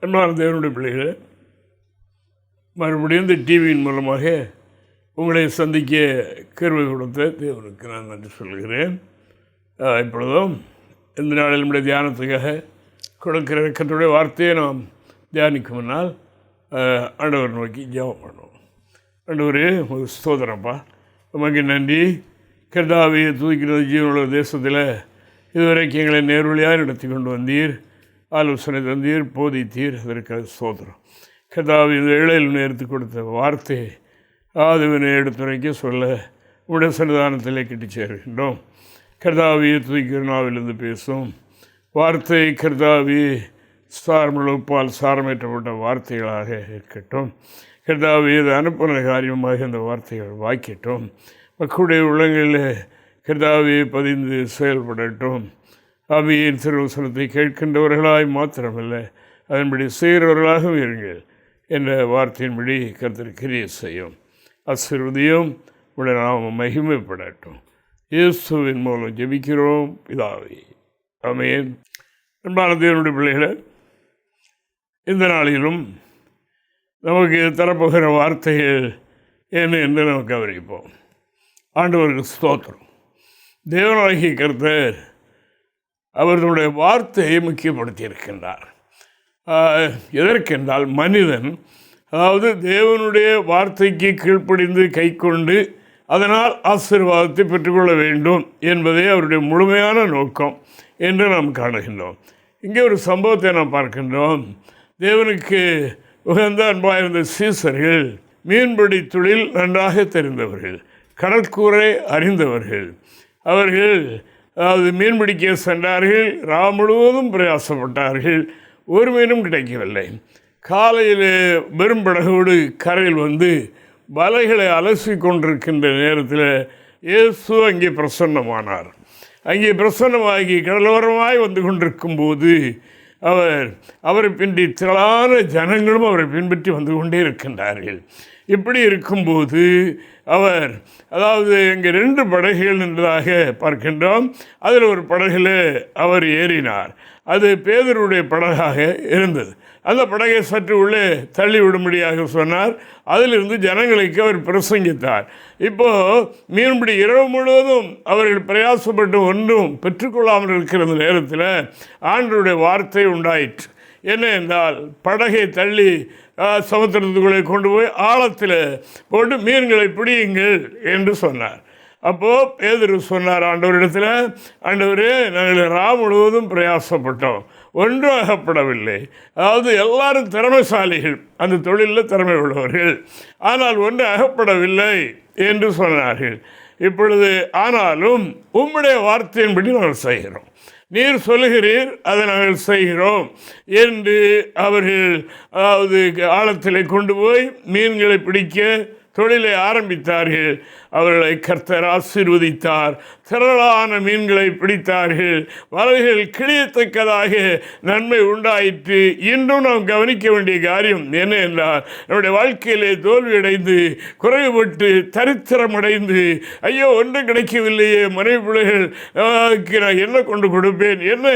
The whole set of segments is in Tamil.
அன்பான தேவனுடைய பிள்ளைகளே, மறுபடியும் இந்த டிவியின் மூலமாக உங்களை சந்திக்க கிருபை கொடுத்த தேவனுக்கு நான் நன்றி சொல்கிறேன். இப்பொழுதும் இந்த நாளில் நம்முடைய தியானத்துக்காக கொடுக்கிற கர்த்தருடைய வார்த்தையை நாம் தியானிக்கும் முன்னால் ஆண்டவர் நோக்கி ஜெபம் பண்ணுவோம். ஆண்டவரே, உங்களுக்கு ஸ்தோத்திரப்பா, உமக்கு நன்றி. கர்த்தாவை துதிக்கிற ஜீவனுள்ள தேசத்தில் இதுவரைக்கும் எங்களை நேர்வழியாக நடத்தி கொண்டு வந்தீர், ஆலோசனை தந்தீர், போதித்தீர். அதற்கு ஸ்தோத்திரம். கர்த்தாவை இந்த இழையில் நேர்த்து கொடுத்த வார்த்தையை ஆதவனை எடுத்துரைக்க சொல்ல உடைய சன்னிதானத்திலே கிட்டி சேர்கின்றோம். கர்த்தாவை துதிக்கிற நாவிலிருந்து பேசும் வார்த்தை கர்த்தாவை சாரமுழுப்பால் சாரமேற்றப்பட்ட வார்த்தைகளாக இருக்கட்டும். கர்த்தாவை இது அனுப்புன காரியமாக இந்த வார்த்தைகள் வாய்க்கட்டும். மக்களுடைய உள்ளங்களில் கர்த்தாவை பதிந்து செயல்படட்டும். அவையின் திருவசனத்தை கேட்கின்றவர்களாய் மாத்திரமல்ல, அதன்படி செய்கிறவர்களாகவும் இருங்கள் என்ற வார்த்தையின்படி கர்த்தர் கிரியை செய்யும். ஆசீர்வதியும் உடைய நாம மகிமைப்படட்டும். இயேசுவின் மூலம் ஜெபிக்கிறோம் பிதாவே, ஆமென். அன்பான தேவனுடைய பிள்ளைகளை, இந்த நாளிலும் நமக்கு தரப்போகிற வார்த்தைகள் என்ன என்று நாம் கவனிப்போம். ஆண்டவருக்கு ஸ்தோத்திரம். தேவனாகிய கர்த்தர் அவர்களுடைய வார்த்தையை முக்கியப்படுத்தி இருக்கின்றார். எதற்கென்றால் மனிதன், அதாவது தேவனுடைய வார்த்தைக்கு கீழ்ப்படிந்து கை கொண்டு அதனால் ஆசீர்வாதத்தை பெற்றுக்கொள்ள வேண்டும் என்பதே அவருடைய முழுமையான நோக்கம் என்று நாம் காணுகின்றோம். இங்கே ஒரு சம்பவத்தை நாம் பார்க்கின்றோம். தேவனுக்கு உகந்த அன்பாயிருந்த சீசர்கள் மீன்பிடி தொழில் நன்றாக தெரிந்தவர்கள், கடற்கூரை அறிந்தவர்கள். அவர்கள் அதாவது மீன்பிடிக்க சென்றார்கள். ராம் முழுவதும் பிரயாசப்பட்டார்கள், ஒரு மீனும் கிடைக்கவில்லை. காலையில் வெறும் படகோடு கரையில் வந்து வலைகளை அலசி கொண்டிருக்கின்ற நேரத்தில் இயேசு அங்கே பிரசன்னமானார். அங்கே பிரசன்னமாகி கடலோரமாய் வந்து கொண்டிருக்கும் போது அவரை பின்பற்றி திரளான ஜனங்களும் அவரை பின்பற்றி வந்து கொண்டே இருக்கின்றார்கள். இப்படி இருக்கும்போது அதாவது இங்கே 2 படகுகள் நின்றதாக பார்க்கின்றோம். அதில் ஒரு படகில் அவர் ஏறினார். அது பேதுருடைய படகாக இருந்தது. அந்த படகை சற்று உள்ளே தள்ளிவிடும்படியாக சொன்னார். அதிலிருந்து ஜனங்களுக்கு அவர் பிரசங்கித்தார். இப்போது மீன்பிடி இரவு முழுவதும் அவர்கள் பிரயாசப்பட்டு ஒன்றும் பெற்றுக்கொள்ளாமல் இருக்கிற நேரத்தில் ஆண்டவருடைய வார்த்தை உண்டாயிற்று. என்ன என்றால், படகை தள்ளி சமுத்திரத்துக்குள்ளே கொண்டு போய் ஆழத்தில் போட்டு மீன்களை பிடியுங்கள் என்று சொன்னார். அப்போது பேதுரு சொன்னார் ஆண்டவரிடத்தில், ஆண்டவரே, நாங்கள் ராம் முழுவதும் பிரயாசப்பட்டோம், ஒன்றும் அகப்படவில்லை. அதாவது எல்லாரும் திறமைசாலிகள், அந்த தொழிலில் திறமை உள்ளவர்கள், ஆனால் ஒன்று அகப்படவில்லை என்று சொன்னார்கள். இப்பொழுது ஆனாலும் உம்முடைய வார்த்தையின்படி நாங்கள் செய்கிறோம், நீர் சொல்லுகிறீர், அதை நாங்கள் செய்கிறோம் என்று அவர்கள் அதாவது ஆழத்தில் கொண்டு போய் மீன்களை பிடிக்க தொழிலை ஆரம்பித்தார்கள். அவர்களை கர்த்தர் ஆசீர்வதித்தார். திரளான மீன்களை பிடித்தார்கள். வலைகள் கிழியத்தக்கதாக நன்மை உண்டாயிற்று. இன்றும் நாம் கவனிக்க வேண்டிய காரியம் என்ன என்றால், நம்முடைய வாழ்க்கையிலே தோல்வியடைந்து குறைவுபட்டு தரித்திரமடைந்து ஐயோ ஒன்றும் கிடைக்கவில்லையே, மனைவி பிள்ளைகள் நான் என்ன கொண்டு கொடுப்பேன், என்ன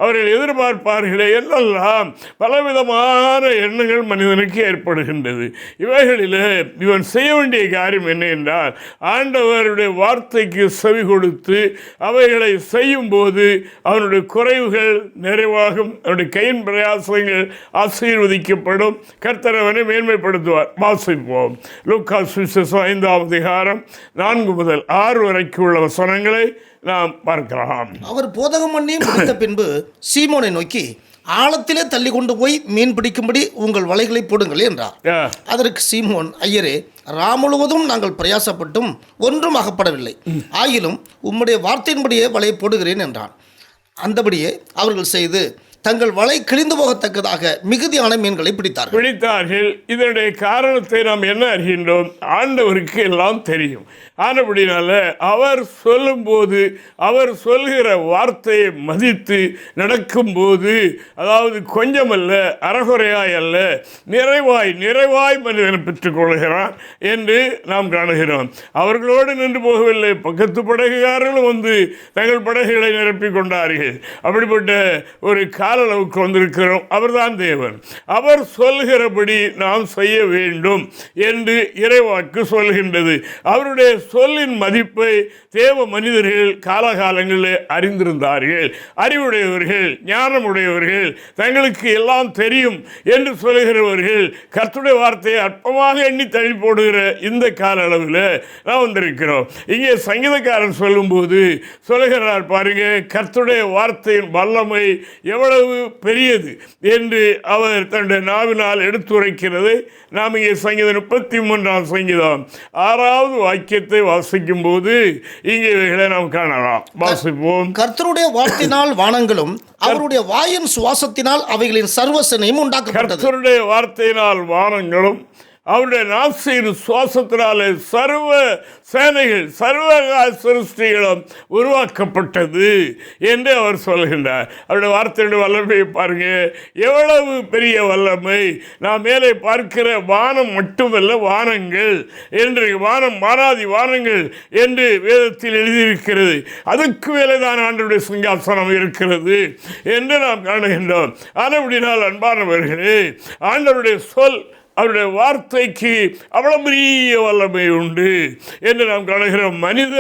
அவர்கள் எதிர்பார்ப்பார்களே என்னெல்லாம் பலவிதமான எண்ணங்கள் மனிதனுக்கு ஏற்படுகின்றது. இவைகளில் இவன் செய்ய வேண்டிய காரியம் என்ன என்றால், ஆண்டவருடைய வார்த்தைக்கு செவி கொடுத்து அவைகளை செய்யும் போது அவனுடைய குறைவுகள் நிறைவாகும், அவனுடைய கையின் பிரயாசங்கள் ஆசீர்வதிக்கப்படும். கர்த்தர் அவனை மேன்மைப்படுத்துவார். வாசிப்போம். லூக்கா சுவிசேஷம் 5ஆம் அதிகாரம் 4 முதல் 6 வரைக்கும் உள்ள வசனங்களை நாம் பார்க்கலாம். அவர் போதகம் பண்ணி முடித்த பின்பு சீமோனை நோக்கி, ஆழத்திலே தள்ளி கொண்டு போய் மீன் பிடிக்கும்படி உங்கள் வலைகளை போடுங்கள் என்றார். அதற்கு சீமோன், ஐயரே, ராம் முழுவதும் நாங்கள் பிரயாசப்பட்டும் ஒன்றும் அகப்படவில்லை, ஆகிலும் உம்முடைய வார்த்தையின்படியே வலையை போடுகிறேன் என்றான். அந்தபடியே அவர்கள் செய்து தங்கள் வலை கிழிந்து போகத்தக்கதாக மிகுதியான மீன்களை பிடித்தார்கள். இதனுடைய காரணத்தை நாம் என்ன அறிகின்றோம்? ஆண்டவருக்கு எல்லாம் தெரியும். ஆனபடினால அவர் சொல்லும்போது, அவர் சொல்கிற வார்த்தையை மதித்து நடக்கும்போது, அதாவது கொஞ்சமல்ல, அறகுறையாய் அல்ல, நிறைவாய் மனிதனை பெற்றுக்கொள்கிறான் என்று நாம் காணுகிறோம். அவர்களோடு நின்று போகவில்லை, பக்கத்து படகுகாரர்களும் வந்து தங்கள் படகுகளை நிரப்பிக் கொண்டார்கள். அப்படிப்பட்ட ஒரு கால அளவுக்கு வந்திருக்கிறோம். அவர்தான் தேவன். அவர் சொல்கிறபடி நாம் செய்ய வேண்டும் என்று இறைவாக்கு சொல்கின்றது. அவருடைய சொல்லின் மதிப்பை தேவ மனிதர்கள் காலகாலங்களில் அறிந்திருந்தார்கள். அறிவுடையவர்கள், ஞானமுடையவர்கள், தங்களுக்கு எல்லாம் தெரியும் என்று சொல்கிறவர்கள் கர்த்தருடைய வார்த்தையை அற்பமாக எண்ணி தள்ளி போடுகிற இந்த கால அளவில் நாம் வந்திருக்கிறோம். இங்கே சங்கீதக்காரன் சொல்லும்போது சொல்கிறார் பாருங்க, கர்த்தருடைய வார்த்தையின் வல்லமை எவ்வளவு பெரியது என்று அவர் தன்னுடைய நாவினால் எடுத்துரைக்கிறது. நாம் இங்கே சங்கீதம் 33ஆம் சங்கீதம் 6வது வாக்கியத்தை வாசிக்கும் போது இங்கே இவைகளை நாம் காணலாம். வாசிப்போம். கர்த்தருடைய வார்த்தையினால் வானங்களும் அவருடைய வாயின் சுவாசத்தினால் அவைகளின் சர்வசனையும் உண்டாக்கப்பட்டது. கர்த்தருடைய வார்த்தையினால் வானங்களும் அவருடைய நாசியின் சுவாசத்தினாலே சர்வ சேனைகள், சர்வ சிருஷ்டிகளும் உருவாக்கப்பட்டது என்று அவர் சொல்கின்றார். அவருடைய வார்த்தையுடைய வல்லமையை பாருங்க, எவ்வளவு பெரிய வல்லமை! நாம் மேலே பார்க்கிற வானம் மட்டுமல்ல, வானங்கள் என்று, வானம் மாறாதி வானங்கள் என்று வேதத்தில் எழுதியிருக்கிறது. அதுக்கு மேலே தான் ஆண்டவருடைய சிங்காசனம் இருக்கிறது என்று நாம் காணுகின்றோம். ஆனால் அன்பானவர்களே, ஆண்டவருடைய சொல், அவருடைய வார்த்தைக்கு அவ்வளவு பெரிய வல்லமை உண்டு என்று நாம் காணுகிறோம். மனித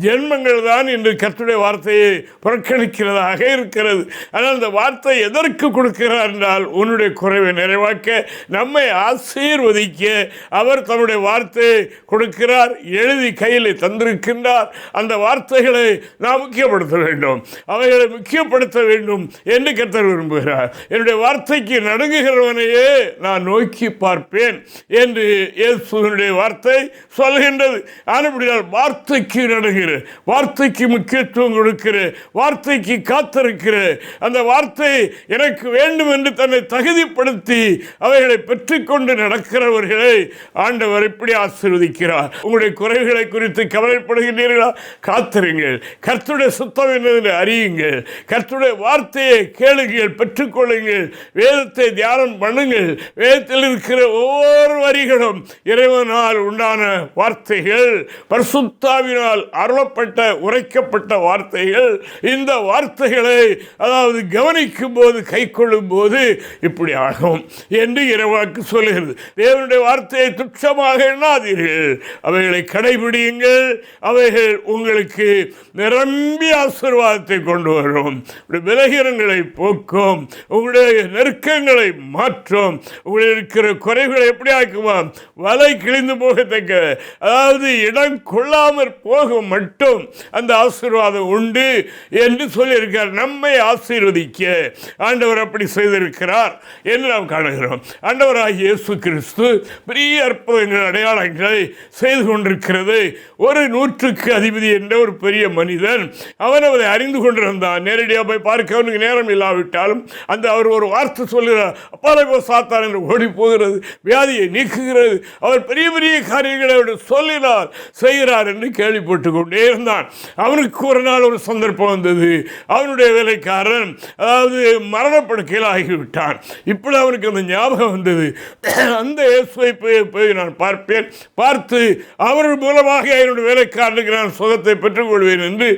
ஜென்மங்கள் தான் இன்று கர்த்தருடைய வார்த்தையை புறக்கணிக்கிறதாக இருக்கிறது. ஆனால் அந்த வார்த்தை எதற்கு கொடுக்கிறார் என்றால், உன்னுடைய குறைவை நிறைவாக்க, நம்மை ஆசீர்வதிக்க அவர் தன்னுடைய வார்த்தையை கொடுக்கிறார். எழுதி கையில் தந்திருக்கின்றார். அந்த வார்த்தைகளை நாம் முக்கியப்படுத்த வேண்டும், அவைகளை முக்கியப்படுத்த வேண்டும் என்று கர்த்தர் விரும்புகிறார். என்னுடைய வார்த்தைக்கு நடுங்குகிறவனையே நான் நோக்கி பார்ப்பேன் என்று இயேசுவினுடைய வார்த்தை சொல்கின்றது. ஆனால் வார்த்தைக்கு நடுகிற, வார்த்தைக்கு முக்கியத்துவம் கொடுக்கிற, வார்த்தைக்கு காத்திருக்கிற, அந்த வார்த்தை எனக்கு வேண்டும் என்று தன்னை தகுதிப்படுத்தி அவைகளை பெற்றுக்கொண்டு நடக்கிறவர்களை ஆண்டவர் இப்படி ஆசீர்வதிக்கிறார். உங்களுடைய குறைகளை குறித்து கவலைப்படுகின்றீர்களா? காத்திருங்கள். கர்த்தருடைய சுத்தம் என்னவென்று அறியுங்கள். கர்த்தருடைய வார்த்தையை கேளுங்கள், பெற்றுக்கொள்ளுங்கள். வேதத்தை தியானம் பண்ணுங்கள். வேதத்தில் இருக்கிற ஒவ்வொரு வரிகளும் இறைவனால் உண்டான வார்த்தைகள், பரிசுத்தாவினால் அருளப்பட்ட உரைக்கப்பட்ட வார்த்தைகள். இந்த வார்த்தைகளை அதாவது கவனிக்கும் போது, கை கொள்ளும் போது இப்படி ஆகும் என்று இறைவாக்கு சொல்லுகிறது. தேவனுடைய வார்த்தையை துச்சமாக எண்ணாதீர்கள், அவைகளை கடைபிடியுங்கள். அவைகள் உங்களுக்கு நிரம்பிய ஆசீர்வாதத்தை கொண்டு வரும். விலகினங்களை போக்கும், உங்களுடைய நெருக்கங்களை மாற்றும், உங்களுடைய இருக்கிற குறைகளை எப்படி ஆக்குவான்? வலை கிழிந்து போகத்தக்க, அதாவது இடம் கொள்ளாமற் போக மட்டும் அந்த ஆசீர்வாதம் உண்டு என்று சொல்லியிருக்கார். நம்மை ஆசீர்வதிக்க ஆண்டவர் அப்படி செய்திருக்கிறார் என்று நாம் காணுகிறோம். ஆண்டவராகிய இயேசு கிறிஸ்து பெரிய அற்புதங்கள், அடையாளங்களை செய்து கொண்டிருக்கிறது. ஒரு 100க்கு அதிபதி என்ற ஒரு பெரிய மனிதன், அவன் அதை அறிந்து கொண்டிருந்தான். நேரடியாக போய் பார்க்க அவனுக்கு நேரம் இல்லாவிட்டாலும் அந்த அவர் ஒரு வார்த்தை சொல்கிறார், அப்பாலே போ சாத்தான் என்று ஓடி போகிறது, வியாதியை நீக்குகிறது. அவர் பெரிய பெரிய காரியங்களை சொல்லினார், செய்கிறார் என்று கேள்விப்பட்டு கொண்டே இருந்தான். அவனுக்கு ஒரு நாள் ஒரு சந்தர்ப்பம் வந்தது. அவனுடைய வேலைக்காரன் அதாவது மரணப்படுக்கையில் ஆகிவிட்டான். இப்படி அவனுக்கு அந்த ஞாபகம் வந்தது, அந்த இயேசுவை போய் நான் பார்ப்பேன், பார்த்து அவர் மூலமாக என்னுடைய வேலைக்காரனுக்கு நான் சுகத்தை பெற்றுக்கொள்வேன் என்று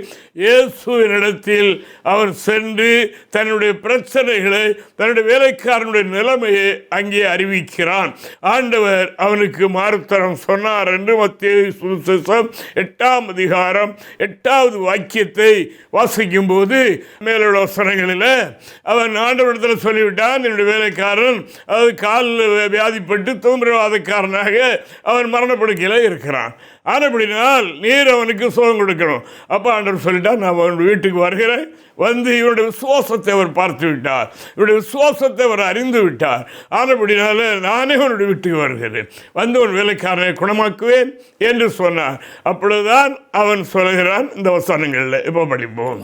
இயேசுவினிடத்தில் அவர் சென்று தன்னுடைய பிரச்சனைகளை, தன்னுடைய வேலைக்காரனுடைய நிலைமையை அங்கே அறிவிக்கிறான். ஆண்டவர் அவனுக்கு மாறுத்தரம் சொன்னார் என்று மத்தேயு சுவிசேஷம் 8ஆம் அதிகாரம் 8வது வாக்கியத்தை வாசிக்கும் போது மேலுள்ள வசனங்களில் அவன் ஆண்டவரிடத்தில் சொல்லிவிட்டான், என்னுடைய வேலைக்காரன் அதாவது காலில் வியாதிப்பட்டு தூம்பிரவாதக்காரனாக அவன் மரணப்படுக்கையில் இருக்கிறான். ஆனப்படினால் நீர் அவனுக்கு சுகம் கொடுக்கணும். அப்போ ஆண்டவர் சொல்லிட்டார், நான் அவனுடைய வீட்டுக்கு வருகிறேன். வந்து இவருடைய விசுவாசத்தை அவர் பார்த்து விட்டார், இவருடைய விசுவாசத்தை அவர் அறிந்து விட்டார். ஆனப்படினால நானே அவனுடைய வீட்டுக்கு வருகிறேன், வந்து உன் வேலைக்காரனை குணமாக்குவேன் என்று சொன்னார். அப்பொழுதுதான் அவன் சொல்கிறான் இந்த வசனங்களில். இப்போ படிப்போம்.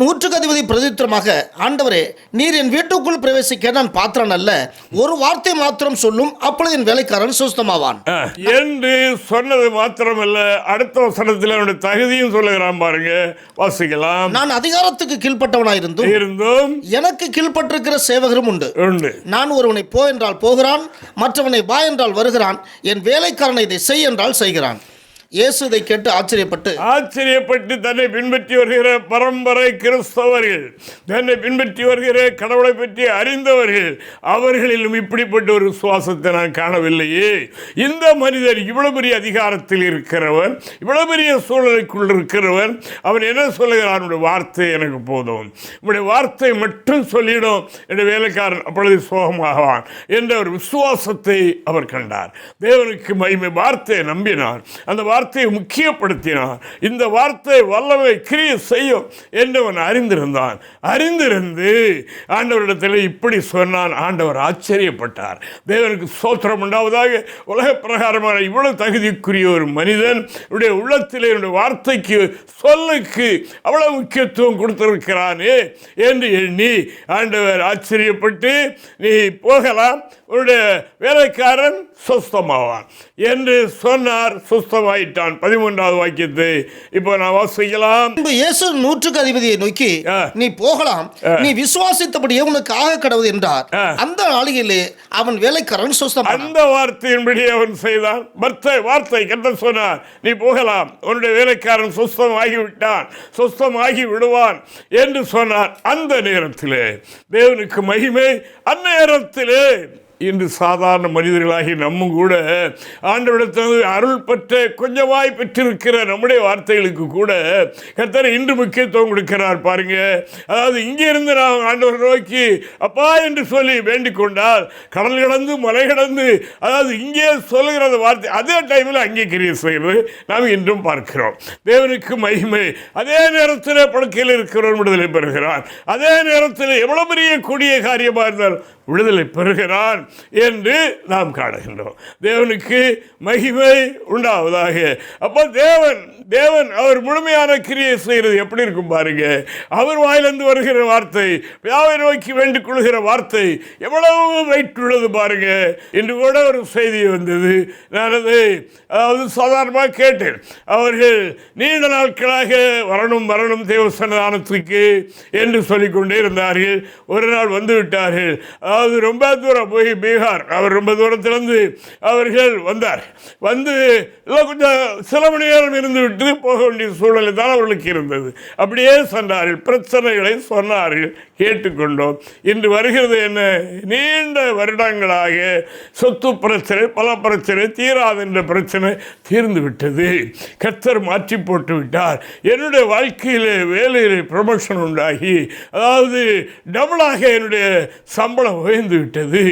100க்கு அதிபதி பிரதித்திரமாக, ஆண்டவரே, நீர் என் வீட்டுக்குள் பிரவேசிக்க நான் பாத்திரன் அல்ல, ஒரு வார்த்தை மாத்திரம் சொல்லும், அப்பொழுது என் வேலைக்காரன் சுஸ்தமாவான் என்று சொன்னது மாத்திரமல்ல, அடுத்த வசனத்தில் அவனுடைய தகுதியும் சொல்லுகிறான் பாருங்க, வாசிக்கலாம். நான் அதிகாரத்துக்கு கீழ்ப்பட்டவனாயிருந்தும் எனக்கு கீழ்ப்பட்டிருக்கிற சேவகரும் உண்டு. நான் ஒருவனை போ என்றால் போகிறான், மற்றவனை வா என்றால் வருகிறான், என் வேலைக்காரனை இதை செய் என்றால் செய்கிறான். இயேசு இதை கேட்டு ஆச்சரியப்பட்டு தன்னை பின்பற்றி வருகிற பரம்பரை கிறிஸ்தவர்கள், தன்னை பின்பற்றி வருகிற கடவுளை பற்றி அறிந்தவர்கள், அவர்களிலும் இப்படிப்பட்ட ஒரு விசுவாசத்தை நான் காணவில்லையே. இந்த மனிதர் இவ்வளவு பெரிய அதிகாரத்தில் இருக்கிறவன், இவ்வளவு பெரிய சூழலுக்குள் இருக்கிறவன், அவன் என்ன சொல்லுகிறான்? உடைய வார்த்தை எனக்கு போதும், உடைய வார்த்தை மட்டும் சொல்லிடும், என்னுடைய வேலைக்காரன் அப்பொழுது சோகமாகவான் என்ற ஒரு விசுவாசத்தை அவர் கண்டார். தேவனுக்கு மகிமை. வார்த்தையை நம்பினார், அந்த வார்த்தையை முக்கியப்படுத்தினார். இந்த வார்த்தை வல்லமை கிரியை செய்யும் என்று அவன் அறிந்திருந்தான். அறிந்திருந்து ஆண்டவரிடத்தில் இப்படி சொன்னான். ஆண்டவர் ஆச்சரியப்பட்டார். தேவனுக்கு ஸ்தோத்திரம் உண்டாவதாக. உலக பிரகாரமான இவ்வளவு தகுதிக்குரிய ஒரு மனிதன் உள்ளத்திலே என்னுடைய வார்த்தைக்கு, சொல்லுக்கு அவ்வளவு முக்கியத்துவம் கொடுத்திருக்கிறானே என்று எண்ணி ஆண்டவர் ஆச்சரியப்பட்டு, நீ போகலாம், உன்னுடைய வேலைக்காரன் சுஸ்தமாவான் என்று சொன்னார். சுஸ்தமாயிட்டான். 13வது வாக்கியத்தை இப்போ நான் வாசிக்கலாம். இயேசு 100க்கு அதிபதியை நோக்கி, நீ போகலாம், நீ விசுவாசித்தபடியே உனக்கு ஆக கடவுது என்றார். அந்த நாளிலே அவன் வேலைக்காரன் சுஸ்தம். அந்த வார்த்தையின்படி அவன் செய்தான். வார்த்தை கட்ட சொன்னார், நீ போகலாம், உன்னுடைய வேலைக்காரன் சுஸ்தமாகிவிட்டான், சுஸ்தமாகி விடுவான் என்று சொன்னார். அந்த நேரத்திலே தேவனுக்கு மகிமை. அந்நேரத்திலே இன்று சாதாரண மனிதர்களாகி நம்மும் கூட ஆண்டவரிடத்தில் அருள் பெற்ற கொஞ்சமாய் பெற்றிருக்கிற நம்முடைய வார்த்தைகளுக்கு கூட கர்த்தர் இன்று முக்கியத்துவம் கொடுக்கிறார். பாருங்க, அதாவது இங்கே இருந்து நாம் ஆண்டவர் நோக்கி அப்பா என்று சொல்லி வேண்டிக் கொண்டால், கடல் கடந்து மலை கடந்து, அதாவது இங்கே சொல்லுகிற வார்த்தை அதே டைமில் அங்கே கிரியை செய்வது நாம் இன்றும் பார்க்கிறோம். தேவனுக்கு மகிமை. அதே நேரத்தில் படுக்கையில் இருக்கிறவன் விடுதலை பெறுகிறான். அதே நேரத்தில் எவ்வளவு பெரிய கொடிய காரியமாக இருந்தால் விடுதலை பெறுகிறான் என்று நாம் காணுகின்றோம். தேவனுக்கு மகிமை உண்டாவதாக. அப்போ தேவன் அவர் முழுமையான கிரியை செய்கிறது எப்படி இருக்கும் பாருங்க. அவர் வாயிலிருந்து வருகிற வார்த்தை, பிதாவை நோக்கி வேண்டிக் கொள்கிற வார்த்தை எவ்வளவு வெயிட்டுள்ளது பாருங்க. இன்று கூட ஒரு செய்தி வந்தது. நான் அதை சாதாரணமாக கேட்டேன். அவர்கள் நீண்ட நாட்களாக வரணும் தேவ சன்னிதானத்துக்கு என்று சொல்லிக்கொண்டே இருந்தார்கள். ஒரு நாள் வந்து விட்டார்கள். ரொம்ப தூரம் போய் பீகார், அவர் ரொம்ப தூரத்திலிருந்து அவர்கள் வந்தார். வந்து கொஞ்சம் சில மணி நேரம் இருந்து விட்டு போக வேண்டிய சூழலை தான் அவர்களுக்கு இருந்தது. அப்படியே சொன்னார்கள், பிரச்சனைகளை சொன்னார்கள், கேட்டுக்கொண்டோம். இன்று வருகிறது என்ன? நீண்ட வருடங்களாக சொத்து பிரச்சனை, பல பிரச்சனை, தீராத என்ற பிரச்சனை தீர்ந்து விட்டது. கர்த்தர் மாற்றி போட்டு விட்டார். என்னுடைய வாழ்க்கையில் வேலையில் ப்ரமோஷன் உண்டாகி, அதாவது டபுளாக என்னுடைய சம்பளம் உயர்ந்து விட்டது.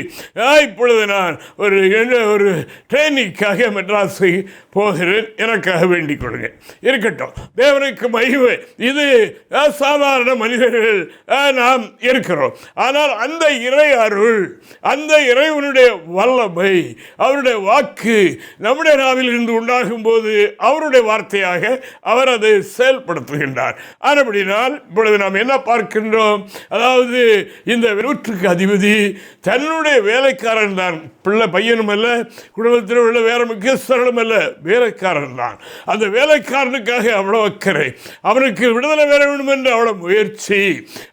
இப்பொழுது நான் ஒரு ட்ரெயினிங்காக மெட்ராஸை போகிறேன், எனக்காக வேண்டிக் கொடுங்க. இருக்கட்டும், தேவனுக்கு மகிமை. இது சாதாரண மனிதர்கள் நாம் இருக்கிறோம். ஆனால் அந்த இறை அருள், அந்த இறைவனுடைய வல்லமை, அவருடைய வாக்கு நம்முடைய நாவில் இருந்து உண்டாகும் போது அவருடைய வார்த்தையாக அவர் அதை செயல்படுத்துகின்றார். ஆனபடினால் இப்பொழுது நாம் என்ன பார்க்கின்றோம்? அதாவது இந்த 100க்கு அதிபதி தன்னுடைய வேலைக்காரன் தான், பையனும் அல்ல, குடும்பத்தில் உள்ள வேற முக்கியஸ்தர்களும் அல்ல, வேலைக்காரன் தான். அந்த வேலைக்காரனுக்காக அவ்வளவு அக்கறை, அவனுக்கு விடுதலை பெற வேண்டும் என்று அவ்வளவு முயற்சி.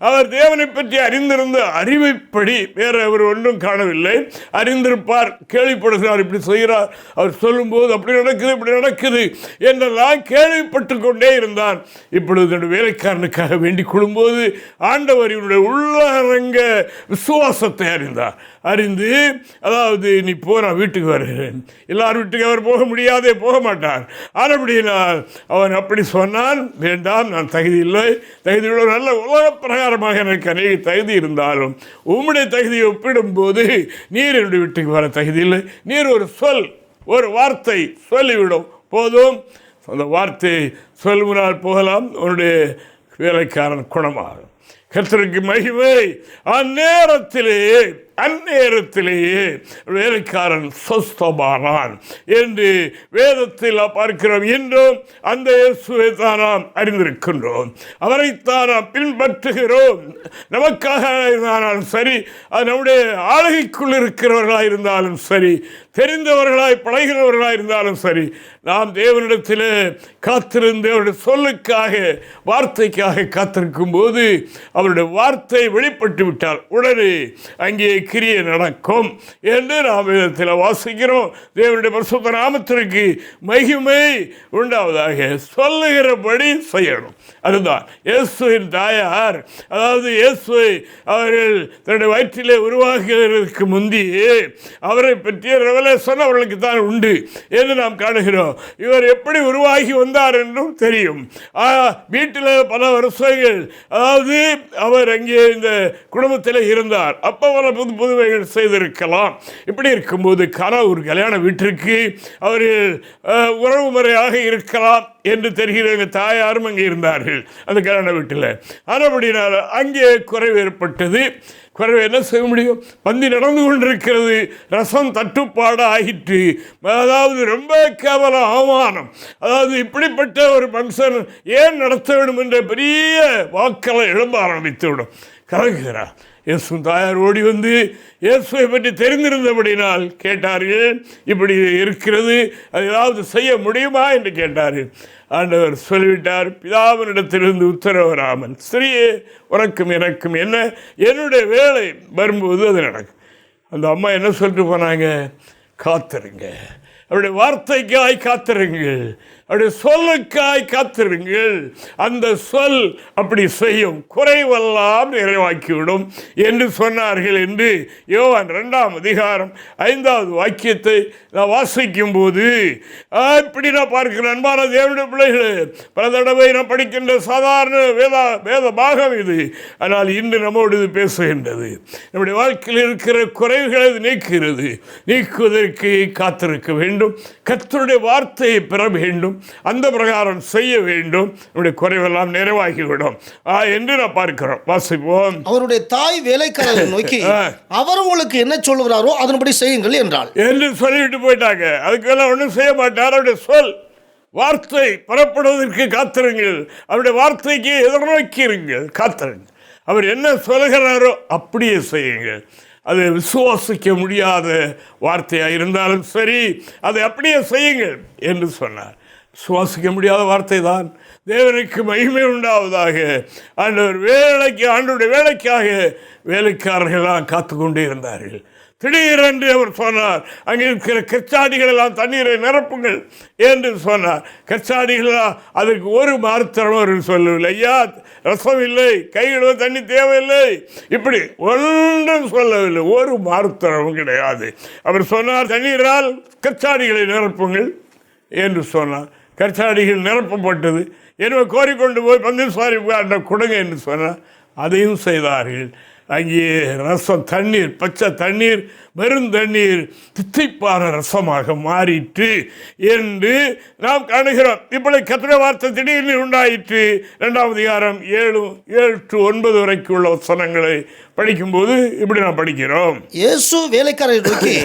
அவர் தேவனை பற்றி அறிந்திருந்த அறிவைப்படி வேற அவர் ஒன்றும் காணவில்லை. அறிந்திருப்பார், கேள்விப்படுகிறார், இப்படி செய்கிறார், அவர் சொல்லும்போது அப்படி நடக்குது, இப்படி நடக்குது என்றெல்லாம் கேள்விப்பட்டு கொண்டே இருந்தான். இப்பொழுது வேலைக்காரனுக்காக வேண்டிக் கொள்ளும்போது ஆண்டவர் இவனுடைய உள்ளரங்க விசுவாசத்தை அறிந்து, அதாவது நீ போ, நான் வீட்டுக்கு வருகிறேன். எல்லார் வீட்டுக்கு அவர் போக முடியாதே, போக மாட்டார். ஆனபடியினால் அவன் அப்படி சொன்னான், வேண்டாம், நான் தகுதி இல்லை, தகுதியுள்ள நல்ல உலக பிரகாரமாக எனக்கு அநேக தகுதி இருந்தாலும் உம்முடைய தகுதியை ஒப்பிடும்போது நீர் என்னுடைய வீட்டுக்கு வர தகுதி இல்லை. நீர் ஒரு வார்த்தை சொல்லிவிடும் போதும், அந்த வார்த்தை சொல்லுவனால் போகலாம், உன்னுடைய வேலைக்காரன் குணமாகும். கர்த்தருக்கு மகிமை. அந்நேரத்திலேயே வேலைக்காரன் சொஸ்தமானான் என்று வேதத்தில் பார்க்கிறோம். இன்றும் அந்த இயேசுவை தான் நாம் அறிந்திருக்கின்றோம், அவரைத்தான் நாம் பின்பற்றுகிறோம். நமக்காக இருந்தாலும் சரி, அது நம்முடைய ஆளுகைக்குள் இருக்கிறவர்களாக இருந்தாலும் சரி, தெரிந்தவர்களாய் பழகினவர்களாய் இருந்தாலும் சரி, நாம் தேவனிடத்தில் காத்திருந்து அவருடைய சொல்லுக்காக, வார்த்தைக்காக காத்திருக்கும் போது அவருடைய வார்த்தை வெளிப்பட்டு விட்டால் உடனே அங்கே கிரியை நடக்கும் என்று நாம் விதத்தில் வாசிக்கிறோம். தேவனுடைய பரிசுத்த நாமத்திற்கு மகிமை உண்டாவதாக. சொல்லுகிறபடி செய்யணும். அதுதான் இயேசுவின் தாயார், அதாவது இயேசுவை அவர்கள் தன்னுடைய வயிற்றிலே உருவாக்குவதற்கு முந்தையே அவரை பற்றிய ரெவலேஷன் அவர்களுக்கு தான் உண்டு என்று நாம் காணுகிறோம். இவர் எப்படி உருவாகி வந்தார் என்றும் தெரியும். வீட்டில் பல வருஷங்கள், அதாவது அவர் அங்கே இந்த குடும்பத்தில் இருந்தார். அப்போ பல புதுமைகள் செய்திருக்கலாம். இப்படி இருக்கும்போது ஒரு கல்யாண வீட்டிற்கு அவர்கள் உறவு முறையாக இருக்கலாம் என்று தெரிகிற எங்கள் தாயாரும் அங்கே இருந்தார்கள் அந்த கல்யாண வீட்டில். ஆனபடினால் அங்கே குறைவு ஏற்பட்டது. குறைவு என்ன செய்ய முடியும்? பந்தி நடந்து கொண்டிருக்கிறது, ரசம் தட்டுப்பாடு ஆகிட்டு, அதாவது ரொம்ப கேவலம், அவமானம். அதாவது இப்படிப்பட்ட ஒரு ஃபங்க்ஷன் ஏன் நடத்த வேண்டும் என்ற பெரிய வாக்களை எழும்ப ஆரம்பித்துவிடும். கலங்குகிறார். இயேசு தாயார் ஓடி வந்து இயேசுவை பற்றி தெரிந்திருந்தபடினால் கேட்டார்கள், இப்படி இருக்கிறது, அது ஏதாவது செய்ய முடியுமா என்று கேட்டார்கள். ஆண்டவர் சொல்லிவிட்டார், பிதாவினிடத்திலிருந்து உத்தரவு வராமல் ஸ்திரீயே உனக்கும் எனக்கும் என்ன, என்னுடைய வேலை வரும்போது அது நடக்கும். அந்த அம்மா என்ன சொல்லிட்டு போனாங்க? காத்திருங்க, அவருடைய வார்த்தைக்காய் காத்திருங்கள், அவருடைய சொல்லுக்காய் காத்திருங்கள். அந்த சொல் அப்படி செய்யும், குறைவெல்லாம் நிறைவாக்கிவிடும் என்று சொன்னார்கள் என்று யோவான் 2ஆம் அதிகாரம் 5வது வாக்கியத்தை நான் வாசிக்கும் போது இப்படி நான் பார்க்கிறேன். அன்பான தேவனுடைய பிள்ளைகளே, பல தடவை நான் படிக்கின்ற சாதாரண வேத பாகம் இது. ஆனால் இன்று நம்மோடு இது பேசுகின்றது. நம்முடைய வாழ்க்கையில் இருக்கிற குறைவுகளை நீக்குகிறது. நீக்குவதற்கு காத்திருக்க வேண்டும், கர்த்தருடைய வார்த்தையை பெற வேண்டும், அந்த பிரகாரம் செய்ய வேண்டும். நம்முடைய குறைவெல்லாம் நிறைவாகிவிடும் என்று நான் பார்க்கிறோம். வாசிப்போம். அவருடைய தாய் வேலைக்காரரை நோக்கி, அவர் உங்களுக்கு என்ன சொல்லுகிறாரோ அதன்படி செய்யுங்கள் என்றாள் என்று சொல்லிவிட்டு போயிட்டாங்க. அதுக்கெல்லாம் ஒன்றும் செய்ய மாட்டார். அவருடைய சொல் வார்த்தை புறப்படுவதற்கு காத்திருங்கள், அவருடைய வார்த்தைக்கு எதிர்நோக்கி இருங்கள், காத்திருங்கள். அவர் என்ன சொல்கிறாரோ அப்படியே செய்யுங்கள். அது விசுவாசிக்க முடியாத வார்த்தையாக இருந்தாலும் சரி, அதை அப்படியே செய்யுங்கள் என்று சொன்னார். விசுவாசிக்க முடியாத வார்த்தை தான். தேவனுக்கு மகிமை உண்டாவதாக. ஆண்டவருடைய வேலைக்காக வேலைக்காரர்களெல்லாம் காத்து கொண்டே இருந்தார்கள். திடீரென்று அவர் சொன்னார், அங்கே இருக்கிற கச்சாடிகள் எல்லாம் தண்ணீரை நிரப்புங்கள் என்று சொன்னார். கச்சாடிகளெல்லாம் அதற்கு ஒரு மாறுத்தரம் அவர் சொல்லவில்லை. ஐயா, ரசம் இல்லை, கையிடுவ தண்ணி தேவையில்லை, இப்படி ஒன்றும் சொல்லவில்லை. ஒரு மாறுத்தரமும் கிடையாது. அவர் சொன்னார், தண்ணீரால் கச்சாடிகளை நிரப்புங்கள் என்று சொன்னார். கச்சாடிகள் நிரப்பப்பட்டது. எனவே கோரிக்கொண்டு போய் பந்திசாரி கொடுங்க என்று சொன்னார். அதையும் செய்தார்கள். அங்கே ரசம், தண்ணீர், பச்சை தண்ணீர், வெறும் தண்ணீர் தித்திப்பான ரசமாக மாறிட்டு என்று நாம் காணுகிறோம். இப்படி கர்த்தருடைய வார்த்தை திடீர்னு உண்டாயிற்று. 2ஆம் அதிகாரம் 7-9 வரைக்கும் உள்ள வசனங்களை படிக்கும்போது இப்படி நாம் படிக்கிறோம். இயேசு வேலைக்காரரை நோக்கி,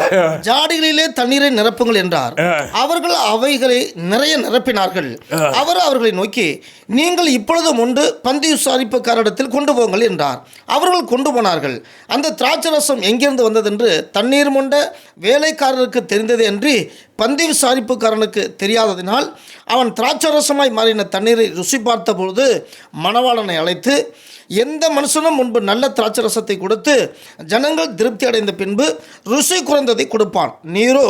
ஜாடிகளிலே தண்ணீரை நிரப்புங்கள் என்றார். அவர்கள் அவைகளை நிறைய நிரப்பினார்கள். அவர் அவர்களை நோக்கி, நீங்கள் இப்பொழுதும் உண்டு பந்தி விசாரிப்புக்காரிடத்தில் கொண்டு போங்கள் என்றார். அவர்கள் கொண்டு போனார்கள். அந்த திராட்சரசம் எங்கிருந்து வந்ததென்று தண்ணீர் மொண்ட வேலைக்காரருக்கு தெரிந்தது என்று பந்தி விசாரிப்புக்காரனுக்கு தெரியாததினால் அவன் திராட்சரசமாய் மாறின தண்ணீரை ருசி பார்த்த பொழுது மணவாளனை அழைத்து, எந்த மனுஷனும் முன்பு நல்ல திராட்சரசத்தை கொடுத்து ஜனங்கள் திருப்தி அடைந்த பின்பு ருசி குறைந்ததை கொடுப்பான், நீரோ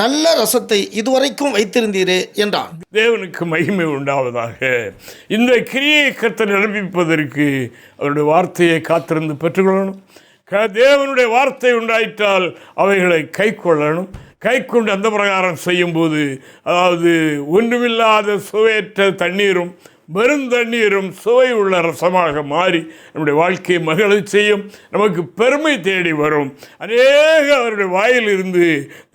நல்ல ரசத்தை இதுவரைக்கும் வைத்திருந்தீரே என்றான். தேவனுக்கு மகிமை உண்டாவதாக. இந்த கிரியை கர்த்தர் நடப்பிப்பதற்கு அவருடைய வார்த்தையை காத்திருந்து பெற்றுக்கொள்ளணும். தேவனுடைய வார்த்தை உண்டாயிட்டால் அவைகளை கை கொள்ளணும். கை கொண்டு அந்த பிரகாரம் செய்யும்போது, அதாவது ஒன்றுமில்லாத சுவையற்ற தண்ணீரும் வெறும் தண்ணீரும் சுவை உள்ள ரசமாக மாறி நம்முடைய வாழ்க்கையை மகிழச் செய்யும். நமக்கு பெருமை தேடி வரும். அநேக அவருடைய வாயிலிருந்து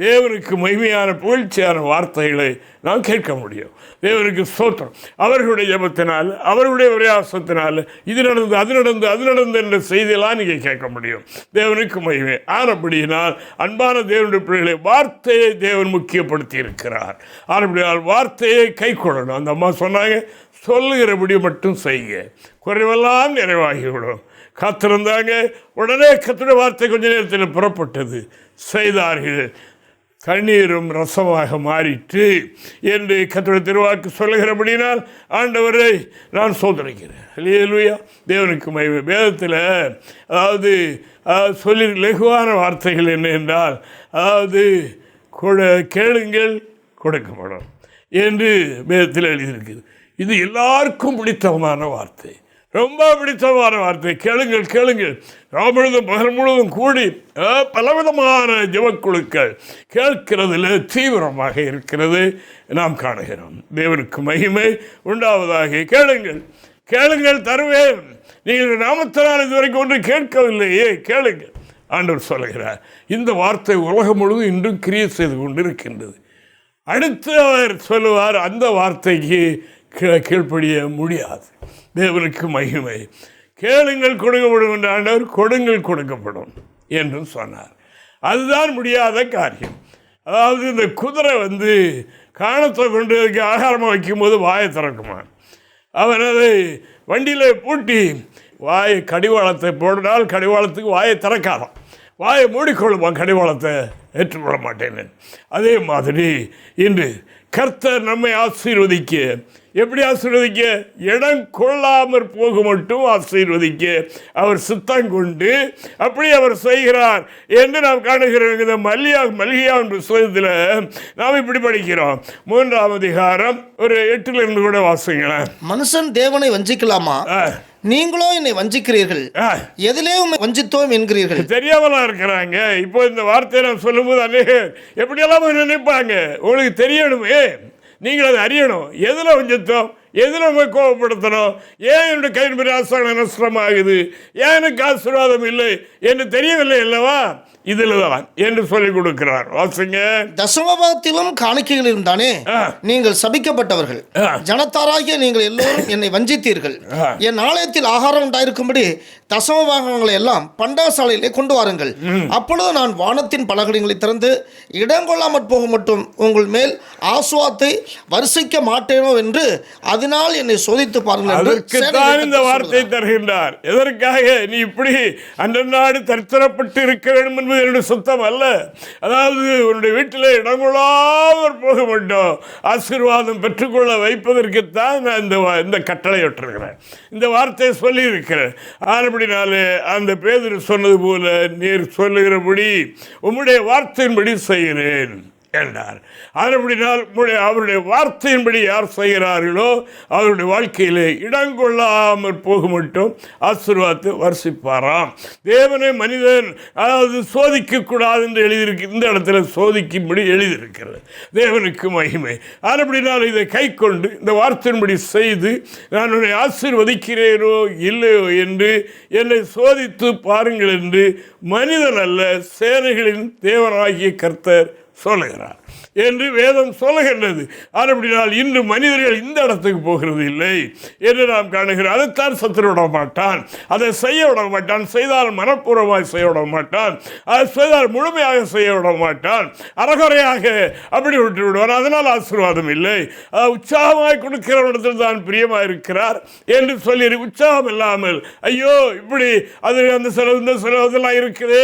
தேவனுக்கு மகிமையான புகழ்ச்சியான வார்த்தைகளை நாம் கேட்க முடியும். தேவனுக்கு ஸ்தோத்திரம். அவர்களுடைய ஜெபத்தினால், அவர்களுடைய பிரயாசத்தினால் இது நடந்து அது நடந்து அது நடந்து என்ற செய்தியெல்லாம் நீங்கள் கேட்க முடியும். தேவனுக்கு மகிமை. ஆனபடியினால் அன்பான தேவனுடைய பிள்ளைகளை வார்த்தையை தேவன் முக்கியப்படுத்தி இருக்கிறார். ஆனபடியால் வார்த்தையை கை கொள்ளணும். அந்த அம்மா சொன்னாங்க, சொல்லுகிறபடி மட்டும் செய்ய, குறைவெல்லாம் நிறைவாகிவிடும். காத்திருந்தாங்க. உடனே கர்த்தருடைய வார்த்தை கொஞ்ச நேரத்தில் புறப்பட்டது. செய்தார்கள். தண்ணீரும் ரசமாக மாறிற்று என்று கர்த்தருடைய திருவாக்கு சொல்லுகிறபடினால் ஆண்டவரை நான் சோதனைக்கிறேன். அல்லேலூயா. தேவனுக்கு மகிமை. வேதத்தில் அதாவது சொல்லி லகுவான வார்த்தைகள் என்ன என்றால், அதாவது கேளுங்கள் கொடுக்கப்படும் என்று வேதத்தில் எழுதியிருக்குது. இது எல்லாருக்கும் பிடித்தமான வார்த்தை, ரொம்ப பிடித்தமான வார்த்தை. கேளுங்கள் கேளுங்கள். முழுதும் பகல் முழுவதும் கூடி பலவிதமான ஜெபக்குழுக்கள் கேட்கிறதுல தீவிரமாக இருக்கிறது நாம் காணுகிறோம். தேவனுக்கு மகிமை உண்டாவதாக. கேளுங்கள் கேளுங்கள் தருவேன். நீங்கள் நாமத்தினால் இதுவரைக்கும் ஒன்று கேட்கவில்லையே, கேளுங்கள் ஆண்டவர் சொல்லுகிறார். இந்த வார்த்தை உலகம் முழுவதும் இன்றும் கிரியை செய்து கொண்டு இருக்கின்றது. அடுத்து அவர் சொல்லுவார், அந்த வார்த்தைக்கு கீழ்ப்படிய முடியாது. தேவனுக்கு மகிமை. கேளுங்கள் கொடுக்கப்படும் என்ற ஆண்டவர் கொடுங்கள் கொடுக்கப்படும் என்றும் சொன்னார். அதுதான் முடியாத காரியம். அதாவது இந்த குதிரை காணத்தை கொண்டு ஆகாரமாக வைக்கும்போது வாயை திறக்குமா? அவன் அதை வண்டியில் பூட்டி வாயை கடிவாளத்தை போடுனால் கடிவாளத்துக்கு வாயை திறக்காதான், வாயை மூடிக்கொள்ளுவான், கடிவாளத்தை ஏற்றுக்கொள்ள மாட்டேன். அதே மாதிரி இன்று கர்த்தர் நம்மை ஆசீர்வதிக்க, எப்படி ஆசீர்வதிக்க? இடம் கொள்ளாமற் போக மட்டும் ஆசீர்வதிக்க அவர் சித்தம் கொண்டு அப்படி அவர் செய்கிறார் என்று நாம் காணுகிறோம். இந்த மல்கியா புத்தகத்தில் நாம் இப்படி படிக்கிறோம். 3ஆம் அதிகாரம் ஒரு 8 கூட வாசிங்களேன். மனுஷன் தேவனை வஞ்சிக்கலாமா? நீங்களோ என்னை வஞ்சிக்கிறீர்கள். எதிலே உண்மை வஞ்சித்தோம் என்கிறீர்கள். தெரியாமலா இருக்கிறாங்க. இப்போ இந்த வார்த்தையை நான் சொல்லும்போது அநேகர் எப்படியெல்லாம் நினைப்பாங்க. உங்களுக்கு தெரியணுமே, நீங்கள் அதை அறியணும். எதில் வஞ்சித்தோம், எதில் நம்ம கோபப்படுத்தணும், ஏன் என்னுடைய கையின் பிரயாசம் நஷ்டமாகுது, ஏன் எனக்கு ஆசீர்வாதம் இல்லை என்று தெரியவில்லை அல்லவா? இதில் தான் என்று சொல்லிக் கொடுக்கிறார். வாசிங்க. தசமபாகத்திலும் காணிக்கைகளிலும் தானே நீங்கள் சபிக்கப்பட்டவர்கள். ஜனத்தாராகிய நீங்கள் எல்லோரும் என்னை வஞ்சித்தீர்கள். என் ஆலயத்தில் ஆகாரம் உண்டாயிருக்கும்படி தசமபாகங்களை எல்லாம் பண்டகசாலையிலே கொண்டு வாருங்கள். அப்பொழுது நான் வானத்தின் பலகணிகளை திறந்து இடங்கொள்ளாமற் போக மட்டும் உங்கள் மேல் ஆசுவாத்தை வரிசைக்க மாட்டேனோ என்று அதனால் என்னை சோதித்து பாருங்கள். இந்த வார்த்தை தருகின்றார். எதற்காக? நீ இப்படி அன்றாடு தரித்திரப்பட்டு இருக்க வேண்டும் என்பது என்னுடைய சுத்தம் அல்ல. அதாவது உன்னுடைய வீட்டில் இடங்கொள்ளாமற் போக மாட்டோம், ஆசீர்வாதம் பெற்றுக்கொள்ள வைப்பதற்குத்தான் நான் இந்த கட்டளை விட்டிருக்கிறேன், இந்த வார்த்தையை சொல்லி இருக்கிறேன். அப்படினாலே அந்த பேதுரு சொன்னது போல நீர் சொல்லுகிறபடி உம்முடைய வார்த்தையின்படி செய்கிறேன் என்றார். அப்படினால் அவருடைய வார்த்தையின்படி யார் செய்கிறார்களோ அவருடைய வாழ்க்கையிலே இடங்கொள்ளாமற் போக மட்டும் ஆசீர்வாதத்தை வர்ஷிப்பாராம். தேவனை மனிதன் அதாவது சோதிக்கக்கூடாது என்று எழுதியிருக்கு. இந்த இடத்துல சோதிக்கும்படி எழுதியிருக்கிறது. தேவனுக்கு மகிமை. அப்படினால் இதை கை கொண்டு இந்த வார்த்தையின்படி செய்து நான் உன்னை ஆசீர்வதிக்கிறேனோ இல்லையோ என்று என்னை சோதித்து பாருங்கள் என்று மனிதன் அல்ல, சேனைகளின் தேவனாகிய கர்த்தர் சொல்லுகிறார் என்று வேதம் சொல்லுகின்றது. அப்படினால் இன்று மனிதர்கள் இந்த இடத்துக்கு போகிறது இல்லை என்று நாம் காணுகிறோம். அதைத்தான் சத்துரு விட மாட்டான், அதை செய்ய விட மாட்டான், செய்தால் மனப்பூர்வமாக செய்ய விட மாட்டான், அதை செய்தால் முழுமையாக செய்ய விட மாட்டான், அறகுறையாக அப்படி விட்டு விடுவார். அதனால் ஆசீர்வாதம் இல்லை. உற்சாகமாக கொடுக்கிறவனிடத்தில் தான் பிரியமாக இருக்கிறார் என்று சொல்லி உற்சாகம் இல்லாமல் ஐயோ இப்படி அது அந்த செலவு இந்த செலவு அதெல்லாம் இருக்குது.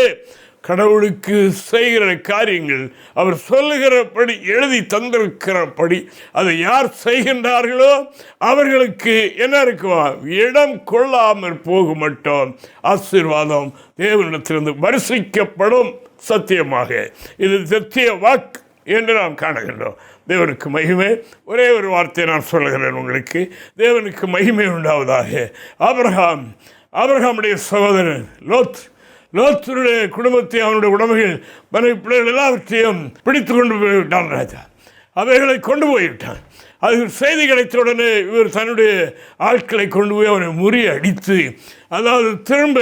கடவுளுக்கு செய்கிற காரியங்கள் அவர் சொல்லுகிறபடி எழுதி தந்திருக்கிறபடி அதை யார் செய்கின்றார்களோ அவர்களுக்கு என்ன இருக்குமா? இடம் கொள்ளாமல் போக மட்டும் ஆசீர்வாதம் தேவனிடத்திலிருந்து வரிசைக்கப்படும். சத்தியமாக இது சத்திய வாக்கு என்று நாம் காணுகின்றோம். தேவனுக்கு மகிமை. ஒரே ஒரு வார்த்தையை நான் சொல்லுகிறேன் உங்களுக்கு. தேவனுக்கு மகிமை உண்டாவதாக. ஆபிரகாமுடைய சகோதரன் லோத்துடைய குடும்பத்தை அவனுடைய உடமைகள் மனைவி பிள்ளைகள் எல்லாவற்றையும் பிடித்து கொண்டு போய்விட்டான் ராஜா. அவைகளை கொண்டு போய்விட்டான். அது செய்தி கிடைத்தவுடனே இவர் தன்னுடைய ஆட்களை கொண்டு போய் அவனை முறியடித்து அதாவது திரும்ப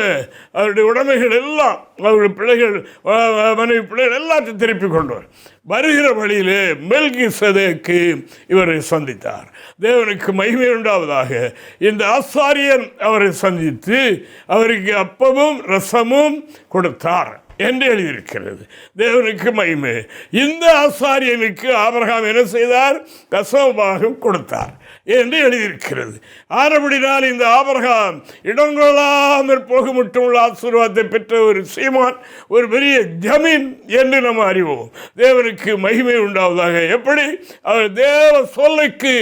அவருடைய உடைமைகள் எல்லாம் அவருடைய பிள்ளைகள் மனைவி பிள்ளைகள் எல்லாத்தையும் திருப்பி கொண்டு வருகிற வழியிலே மெல்கிசேதேக்கு இவரை சந்தித்தார். தேவனுக்கு மகிமை உண்டாவதாக. இந்த ஆசாரியன் அவரை சந்தித்து அவருக்கு அப்பமும் ரசமும் கொடுத்தார். என்று எழுதியிருக்கிறது. தேவனுக்கு மகிமை. இந்த ஆசாரியனுக்கு ஆபிரகாம் என்ன செய்தார்? தசமபாகம் கொடுத்தார் என்று எழுதியிருக்கிறது. ஆனபடினால் இந்த ஆபிரகாம் இடங்கொள்ளாமல் போக மட்டும் உள்ள ஆசீர்வாதத்தை பெற்ற ஒரு சீமான், ஒரு பெரிய ஜமீன் என்று நாம் அறிவோம். தேவனுக்கு மகிமை உண்டாவதாக. எப்படி? அவர் தேவ சொல்லுக்கு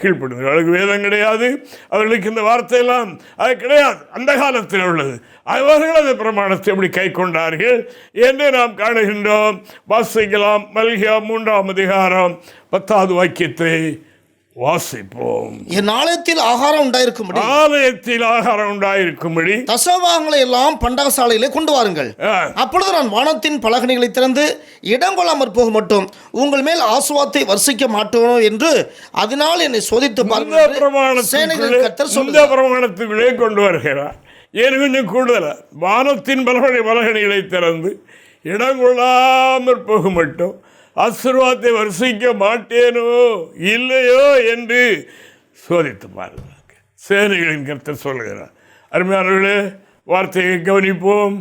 கீழ்ப்படுது. அவர்களுக்கு வேதம் கிடையாது, அவர்களுக்கு இந்த வார்த்தையெல்லாம் அது கிடையாது, அந்த காலத்தில் உள்ளது. அவர்கள் அந்த பிரமாணத்தை எப்படி கை கொண்டார்கள் என்று நாம் காணுகின்றோம். வாசிக்கலாம். மல்கியா 3ஆம் அதிகாரம் 10வது வாக்கியத்தை வாசிப்போம். என் ஆலயத்தில் ஆகாரம் உண்டாயிருக்கும்படி தசமபாகங்களை எல்லாம் பண்டகசாலையிலே கொண்டு வாருங்கள். அப்பொழுது நான் வானத்தின் பலகணிகளை திறந்து இடங்கொள்ளாமற் போக மட்டும் உங்கள் மேல் ஆசீர்வாதத்தை வர்ஷிக்க மாட்டோம் என்று அதனால் என்னை சோதித்து பாருங்கள். இந்த பிரமாணத்துக்குள்ளே கொண்டு வருகிறார். ஏன் கொஞ்சம் கூடுதலா, வானத்தின் பலகணிகளை திறந்து இடங்கொள்ளாமற் போக மட்டும் ஆசீர்வாதத்தை வர்ஷிக்க மாட்டேனோ இல்லையோ என்று சோதித்து பாருங்கள். சேனைகளின் கர்த்தர் சொல்கிறார். அருமையானவர்களே, வார்த்தையை கவனிப்போம்.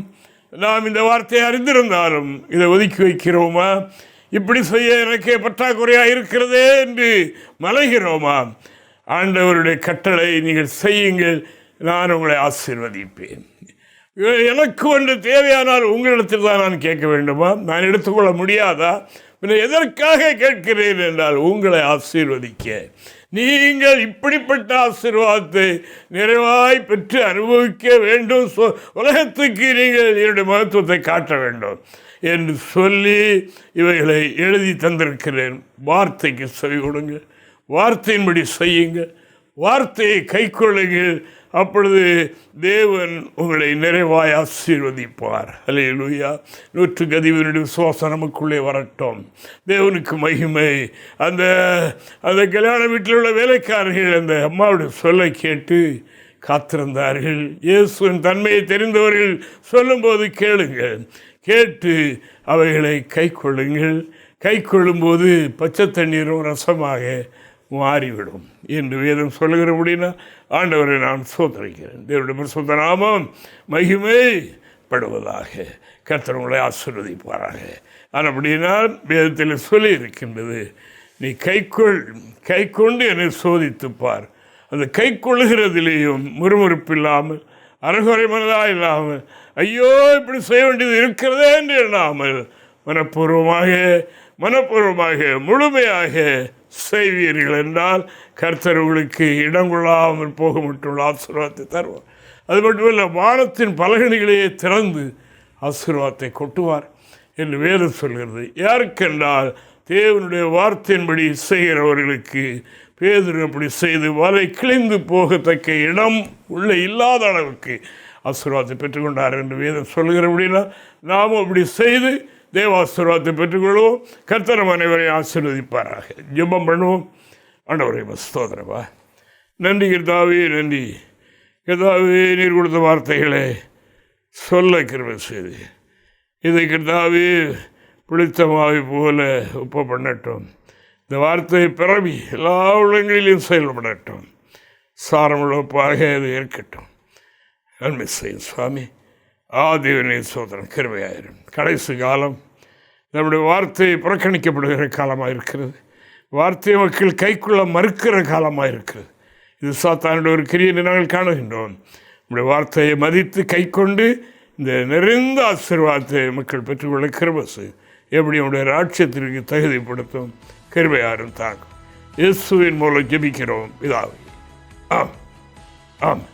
நாம் இந்த வார்த்தையை அறிந்திருந்தாலும் இதை ஒதுக்கி வைக்கிறோமா? இப்படி செய்ய எனக்கே பற்றாக்குறையாக இருக்கிறதே என்று மலைகிறோமா? ஆண்டவருடைய கட்டளை நீங்கள் செய்யுங்கள், நான் உங்களை ஆசீர்வதிப்பேன். எனக்கு ஒன்று தேவையானால் உங்களிடத்தில் தான் நான் கேட்க வேண்டுமா? நான் எடுத்துக்கொள்ள முடியாதா? எதற்காக கேட்கிறேன் என்றால் உங்களை ஆசீர்வதிக்க. நீங்கள் இப்படிப்பட்ட ஆசீர்வாதத்தை நிறைவாய் பெற்று அனுபவிக்க வேண்டும், உலகத்துக்கு நீங்கள் என்னுடைய மகத்துவத்தை காட்ட வேண்டும் என்று சொல்லி இவைகளை எழுதி தந்திருக்கிறேன். வார்த்தைக்கு செவி கொடுங்கள், வார்த்தையின்படி செய்யுங்கள், வார்த்தையை கை கொள்ளுங்கள். அப்பொழுது தேவன் உங்களை நிறைவாய் ஆசீர்வதிப்பார். அல்லேலூயா. 100 அதிபதியுடைய விசுவாசம் நமக்குள்ளே வரட்டும். தேவனுக்கு மகிமை. அந்த கல்யாண வீட்டில் உள்ள வேலைக்காரர்கள் அந்த அம்மாவுடைய சொல்லை கேட்டு காத்திருந்தார்கள். இயேசுவின் தன்மையை தெரிந்தவர்கள் சொல்லும்போது கேளுங்கள், கேட்டு அவைகளை கை கொள்ளுங்கள். கை கொள்ளும்போது பச்சை தண்ணீரும் ரசமாக மாறிவிடும் என்று வேதம் சொல்லுகிறபடினா ஆண்டவரை நான் சோதரிக்கிறேன். தேவனுடைய பரிசுத்த நாமம் மகிமைப்படுவதாக. கர்த்தர் உங்களை ஆசீர்வதிப்பாராக. அப்படினால் வேதத்தில் சொல்லி இருக்கின்றது, நீ கை கொண்டு என்னை சோதித்துப்பார். அந்த கை கொள்ளுகிறதிலேயும் முறுமுறுப்பில்லாமல், அறகுறை மனதாக இல்லாமல், ஐயோ இப்படி செய்ய வேண்டியது இருக்கிறதே என்று எண்ணாமல் மனப்பூர்வமாக முழுமையாக செய்வீர்கள் என்றால் கர்த்தர் உங்களுக்கு இடங்கொள்ளாமல் போக மட்டும் ஆசீர்வாதத்தை தருவார். அது மட்டுமல்ல, வானத்தின் பலகணிகளையே திறந்து ஆசீர்வாதத்தை கொட்டுவார் என்று வேதம் சொல்கிறது. யாருக்கென்றால் தேவனுடைய வார்த்தையின்படி செய்கிறவர்களுக்கு. பேதுரு அப்படி செய்து வலை கிழிந்து போகத்தக்க இடம் உள்ள இல்லாத அளவுக்கு ஆசீர்வாதத்தை பெற்றுக்கொண்டார் என்று வேதம் சொல்கிறபடினா நாமும் அப்படி செய்து தேவாசீர்வாதத்தை பெற்றுக்கொள்வோம். கர்த்தர் அனைவரையும் ஆசீர்வதிப்பாராக. ஜெபம் பண்ணுவோம். ஆண்டவரே ஸ்தோத்திரப்பா. நன்றி கர்த்தாவே, நன்றி கர்த்தாவே. நீர் கொடுத்த வார்த்தைகளை சொல்ல கிருபை செய்து இதை கர்த்தாவே பிடித்தமாவை போல ஒப்ப பண்ணட்டும். இந்த வார்த்தையை பிறவி எல்லா உள்ளங்களிலும் செயல்படட்டும். சாரமுள்ளப்பாக அது இருக்கட்டும். நன்மை செய்யும் சுவாமி. தேவனே சோதரன் கிருபையாயிரும். கடைசி காலம் நம்முடைய வார்த்தையை புறக்கணிக்கப்படுகிற காலமாக இருக்கிறது. வார்த்தையை மக்கள் கைக்குள்ள மறுக்கிற காலமாக இருக்கிறது. இது சாத்தானுடைய ஒரு கிரியை நாங்கள் காணுகின்றோம். நம்முடைய வார்த்தையை மதித்து கை கொண்டு இந்த நிறைந்த ஆசீர்வாதத்தை மக்கள் பெற்றுக்கொள்ள கிருபை செய்யும். எப்படி நம்முடைய ராட்சியத்திற்கு தகுதிப்படுத்தும் கிருபையாரும் தாங்கும். இயேசுவின் மூலம் ஜெபிக்கிறோம் பிதாவே. ஆம்.